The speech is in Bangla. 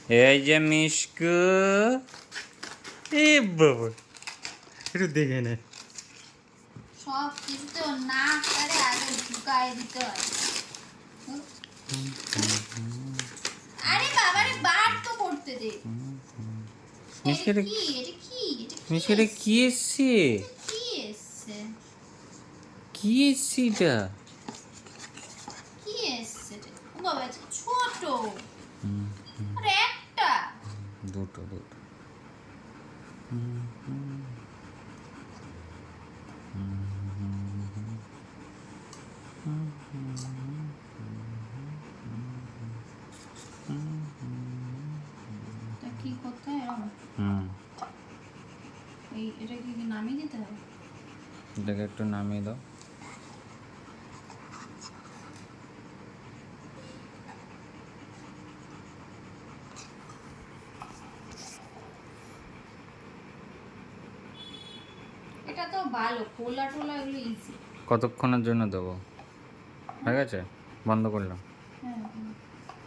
এই যে মিশকু, এ বাবা একটু দেখে নে। সব কিছুতে ওর নাকটারে আগে ঢুকায় দিতে হয়। আরে বাবারে বার তো করতে দে। মিশকে এটা কি এটা কি এটা কি মিশকে কি এসছে? এসছে? এটা কি এসছে? কি এসছে এটা? কি এসছে এটা? ও বাবা এটা ছোট। হুম, আর একটা দুটো দুটো। তা কি করতে হয় এরকম? হুম, এটা কি নামিয়ে দিতে হবে? এটাকে একটু নামিয়ে দাও। এটা তো ভালো, খোলা টোলা এগুলো ইজি। কতক্ষণের জন্য দেবো? হয়ে গেছে, বন্ধ করলাম। হ্যাঁ